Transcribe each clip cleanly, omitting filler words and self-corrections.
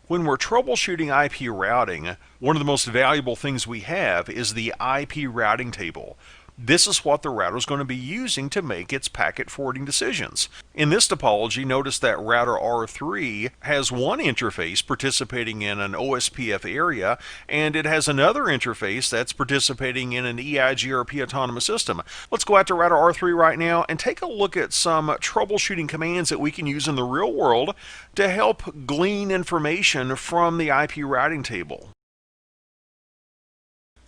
When we're troubleshooting IP routing, one of the most valuable things we have is the IP routing table. This is what the router is going to be using to make its packet forwarding decisions. In this topology, notice that router R3 has one interface participating in an OSPF area, and it has another interface that's participating in an EIGRP autonomous system. Let's go out to router R3 right now and take a look at some troubleshooting commands that we can use in the real world to help glean information from the IP routing table.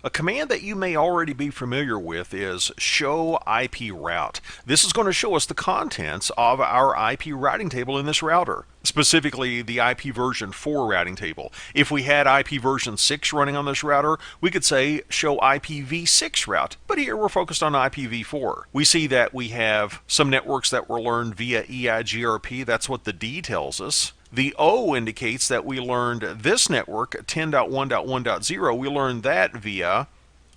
A command that you may already be familiar with is show IP route. This is going to show us the contents of our IP routing table in this router, specifically the IP version 4 routing table. If we had IP version 6 running on this router, we could say show IPv6 route, but here we're focused on IPv4. We see that we have some networks that were learned via EIGRP. That's what the D tells us. The O indicates that we learned this network, 10.1.1.0, we learned that via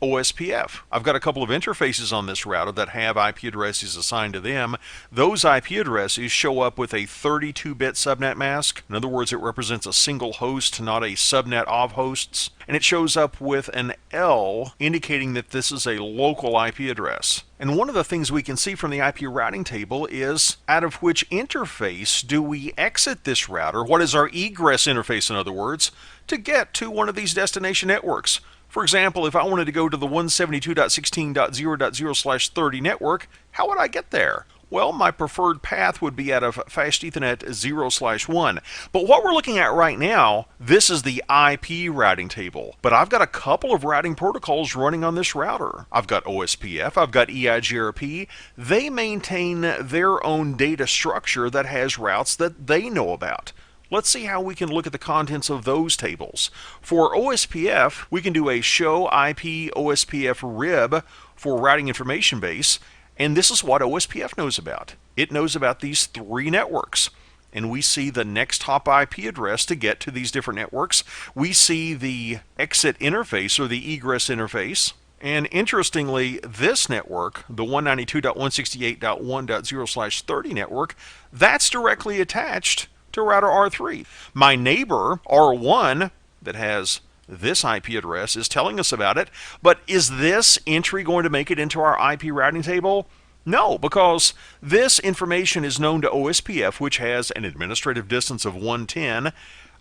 OSPF. I've got a couple of interfaces on this router that have IP addresses assigned to them. Those IP addresses show up with a 32-bit subnet mask. In other words, it represents a single host, not a subnet of hosts. And it shows up with an L, indicating that this is a local IP address. And one of the things we can see from the IP routing table is out of which interface do we exit this router? What is our egress interface, in other words, to get to one of these destination networks? For example, if I wanted to go to the 172.16.0.0/30 network, how would I get there? Well, my preferred path would be out of Fast Ethernet 0/1. But what we're looking at right now, this is the IP routing table. But I've got a couple of routing protocols running on this router. I've got OSPF, I've got EIGRP. They maintain their own data structure that has routes that they know about. Let's see how we can look at the contents of those tables. For OSPF, we can do a show IP OSPF rib for routing information base, and this is what OSPF knows about. It knows about these 3 networks. And we see the next hop IP address to get to these different networks. We see the exit interface or the egress interface. And interestingly, this network, the 192.168.1.0/30 network, that's directly attached to router R3. My neighbor, R1, that has this IP address, is telling us about it, but is this entry going to make it into our IP routing table? No, because this information is known to OSPF, which has an administrative distance of 110.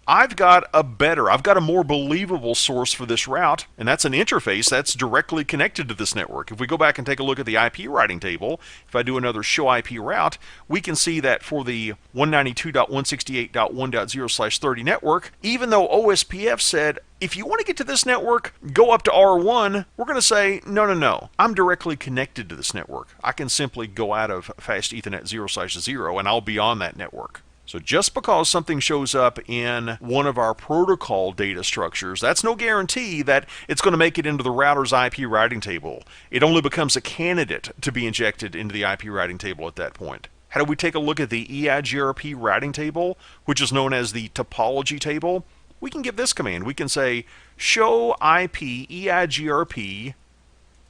I've got a more believable source for this route, and that's an interface that's directly connected to this network. If we go back and take a look at the IP routing table, if I do another show IP route, we can see that for the 192.168.1.0/30 network, even though OSPF said, if you want to get to this network, go up to R1, we're going to say, no. I'm directly connected to this network. I can simply go out of Fast Ethernet 0/0 and I'll be on that network. So just because something shows up in one of our protocol data structures, that's no guarantee that it's going to make it into the router's IP routing table. It only becomes a candidate to be injected into the IP routing table at that point. How do we take a look at the EIGRP routing table, which is known as the topology table? We can give this command. We can say show IP EIGRP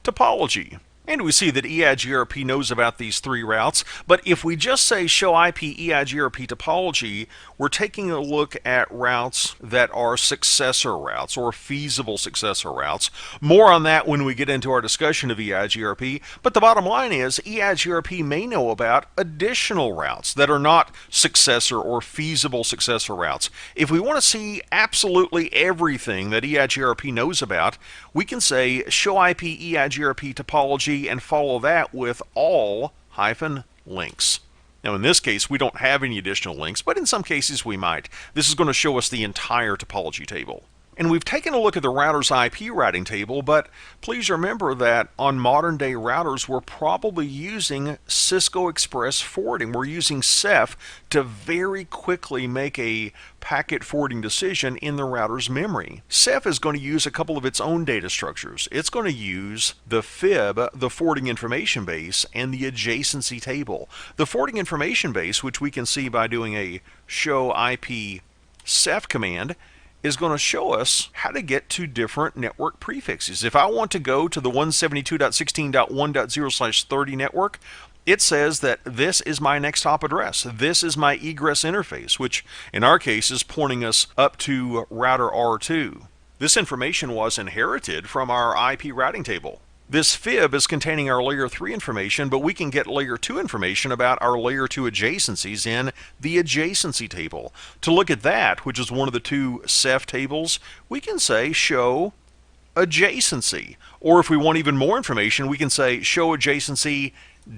topology. And we see that EIGRP knows about these 3 routes, but if we just say show IP EIGRP topology, we're taking a look at routes that are successor routes or feasible successor routes. More on that when we get into our discussion of EIGRP, but the bottom line is EIGRP may know about additional routes that are not successor or feasible successor routes. If we want to see absolutely everything that EIGRP knows about, we can say show IP EIGRP topology and follow that with all -links. Now in this case we don't have any additional links, but in some cases we might. This is going to show us the entire topology table. And we've taken a look at the router's IP routing table, but please remember that on modern day routers we're probably using Cisco Express forwarding. We're using Ceph to very quickly make a packet forwarding decision in the router's memory. Ceph is going to use a couple of its own data structures. It's going to use the FIB, the forwarding information base, and the adjacency table. The forwarding information base, which we can see by doing a show IP Ceph command, is going to show us how to get to different network prefixes. If I want to go to the 172.16.1.0/30 network, It says that this is my next hop address. This is my egress interface, which in our case is pointing us up to router R2. This information was inherited from our IP routing table. This fib is containing our layer 3 information, but we can get layer 2 information about our layer 2 adjacencies in the adjacency table. To look at that, which is one of the two Ceph tables, we can say show adjacency. Or if we want even more information, we can say show adjacency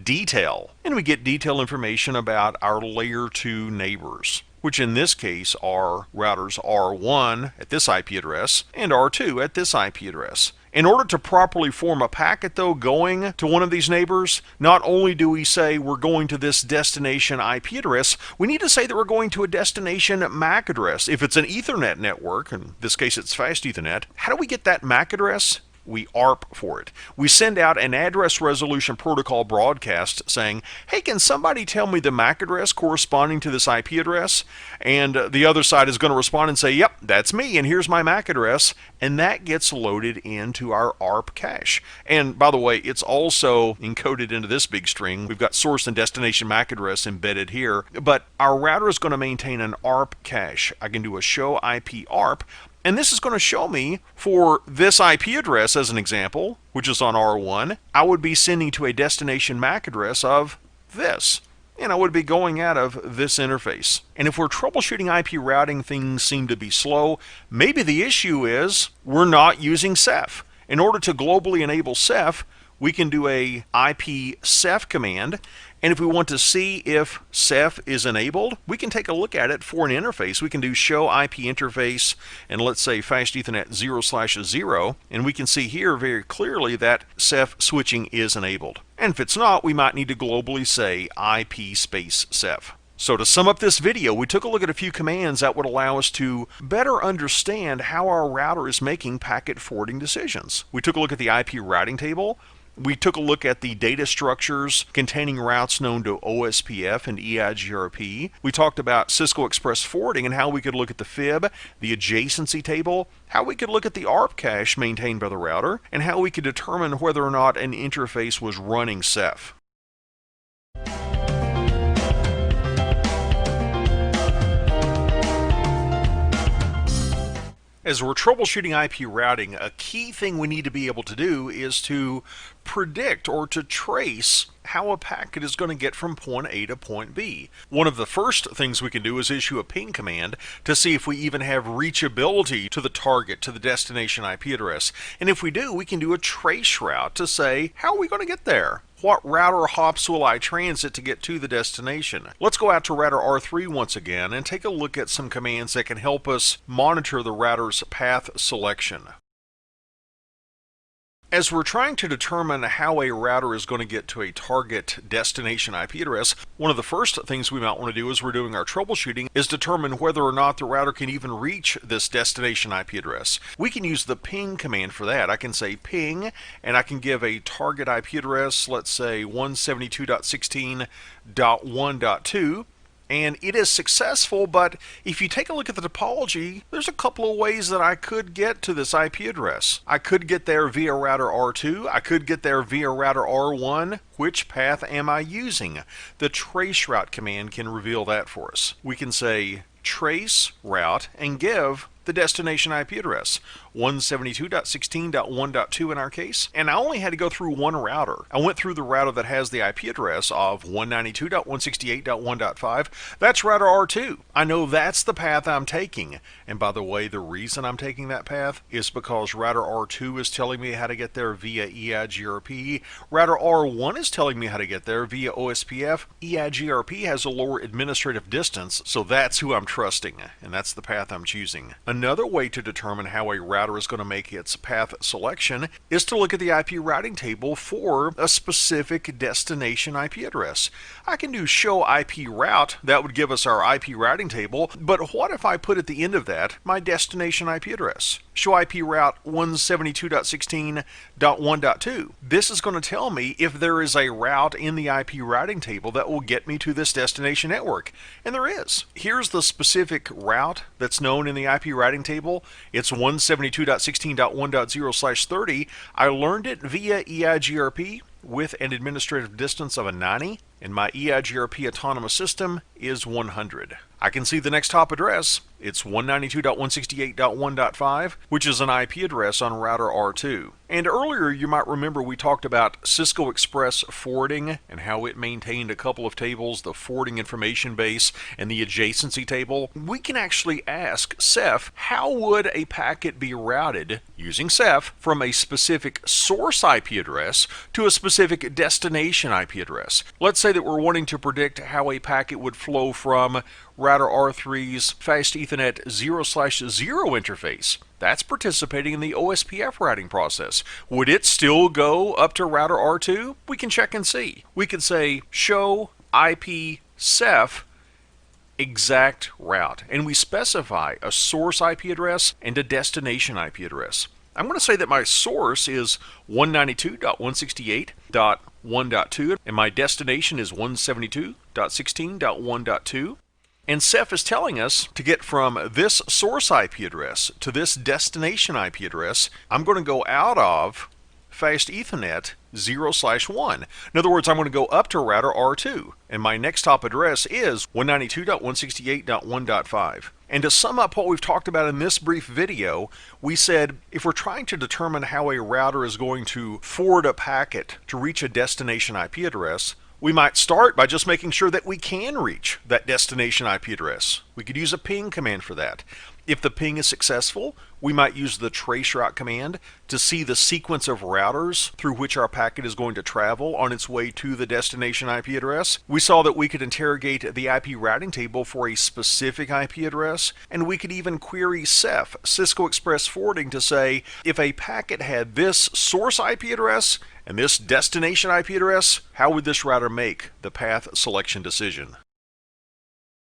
detail. And we get detailed information about our layer 2 neighbors, which in this case are routers R1 at this IP address and R2 at this IP address. In order to properly form a packet, though, going to one of these neighbors, not only do we say we're going to this destination IP address, we need to say that we're going to a destination MAC address. If it's an Ethernet network, in this case it's fast Ethernet, how do we get that MAC address? We ARP for it. We send out an address resolution protocol broadcast saying, hey, can somebody tell me the MAC address corresponding to this IP address? And the other side is going to respond and say, yep, that's me, and here's my MAC address. And that gets loaded into our Arp cache. And by the way, it's also encoded into this big string. We've got source and destination MAC address embedded here. But our router is going to maintain an Arp cache. I can do a show IP ARP. And this is going to show me for this IP address as an example, which is on R1, I would be sending to a destination MAC address of this. And I would be going out of this interface. And if we're troubleshooting IP routing, things seem to be slow. Maybe the issue is we're not using Ceph. In order to globally enable Ceph, we can do a IP Ceph command. And if we want to see if Ceph is enabled, we can take a look at it for an interface. We can do show IP interface and let's say fast Ethernet 0/0, and we can see here very clearly that Ceph switching is enabled. And if it's not, we might need to globally say IP space Ceph. So to sum up this video, we took a look at a few commands that would allow us to better understand how our router is making packet forwarding decisions. We took a look at the IP routing table. We took a look at the data structures containing routes known to OSPF and EIGRP. We talked about Cisco Express forwarding and how we could look at the fib, the adjacency table, how we could look at the Arp cache maintained by the router, and how we could determine whether or not an interface was running Ceph. As we're troubleshooting IP routing, a key thing we need to be able to do is to predict or to trace how a packet is going to get from point A to point B. One of the first things we can do is issue a ping command to see if we even have reachability to the target, to the destination IP address. And if we do, we can do a trace route to say, how are we going to get there? What router hops will I transit to get to the destination? Let's go out to router R3 once again and take a look at some commands that can help us monitor the router's path selection. As we're trying to determine how a router is going to get to a target destination IP address, one of the first things we might want to do as we're doing our troubleshooting is determine whether or not the router can even reach this destination IP address. We can use the ping command for that. I can say ping, and I can give a target IP address, let's say 172.16.1.2. And it is successful, but if you take a look at the topology, there's a couple of ways that I could get to this IP address. I could get there via router R2. I could get there via router R1. Which path am I using? The trace route command can reveal that for us. We can say trace route and give the destination IP address, 172.16.1.2 in our case, and I only had to go through one router. I went through the router that has the IP address of 192.168.1.5. That's router R2. I know that's the path I'm taking, and by the way, the reason I'm taking that path is because router R2 is telling me how to get there via EIGRP. Router R1 is telling me how to get there via OSPF. EIGRP has a lower administrative distance, so that's who I'm trusting, and that's the path I'm choosing. Another way to determine how a router is going to make its path selection is to look at the IP routing table for a specific destination IP address. I can do show IP route, that would give us our IP routing table, but what if I put at the end of that my destination IP address? Show IP route 172.16.1.2. This is going to tell me if there is a route in the IP routing table that will get me to this destination network, and there is. Here's the specific route that's known in the IP routing table. It's 172.16.1.0/30. I learned it via EIGRP. with an administrative distance of a 90, and my EIGRP autonomous system is 100. I can see the next hop address. It's 192.168.1.5, which is an IP address on router R2. And earlier you might remember we talked about Cisco Express forwarding and how it maintained a couple of tables, the forwarding information base and the adjacency table. We can actually ask Ceph, how would a packet be routed using Ceph from a specific source IP address to a specific destination IP address? Let's say that we're wanting to predict how a packet would flow from router R3's fast Ethernet 0/0 interface. That's participating in the OSPF routing process. Would it still go up to router R2? We can check and see. We could say show IP Ceph exact route, and we specify a source IP address and a destination IP address. I'm going to say that my source is 192.168.1.2 and my destination is 172.16.1.2. And Ceph is telling us to get from this source IP address to this destination IP address, I'm going to go out of fast Ethernet 0/1. In other words, I'm going to go up to router R2, and my next hop address is 192.168.1.5. And to sum up what we've talked about in this brief video, we said if we're trying to determine how a router is going to forward a packet to reach a destination IP address, we might start by just making sure that we can reach that destination IP address. We could use a ping command for that. If the ping is successful, we might use the traceroute command to see the sequence of routers through which our packet is going to travel on its way to the destination IP address. We saw that we could interrogate the IP routing table for a specific IP address, and we could even query Ceph, Cisco Express Forwarding, to say if a packet had this source IP address and this destination IP address, how would this router make the path selection decision?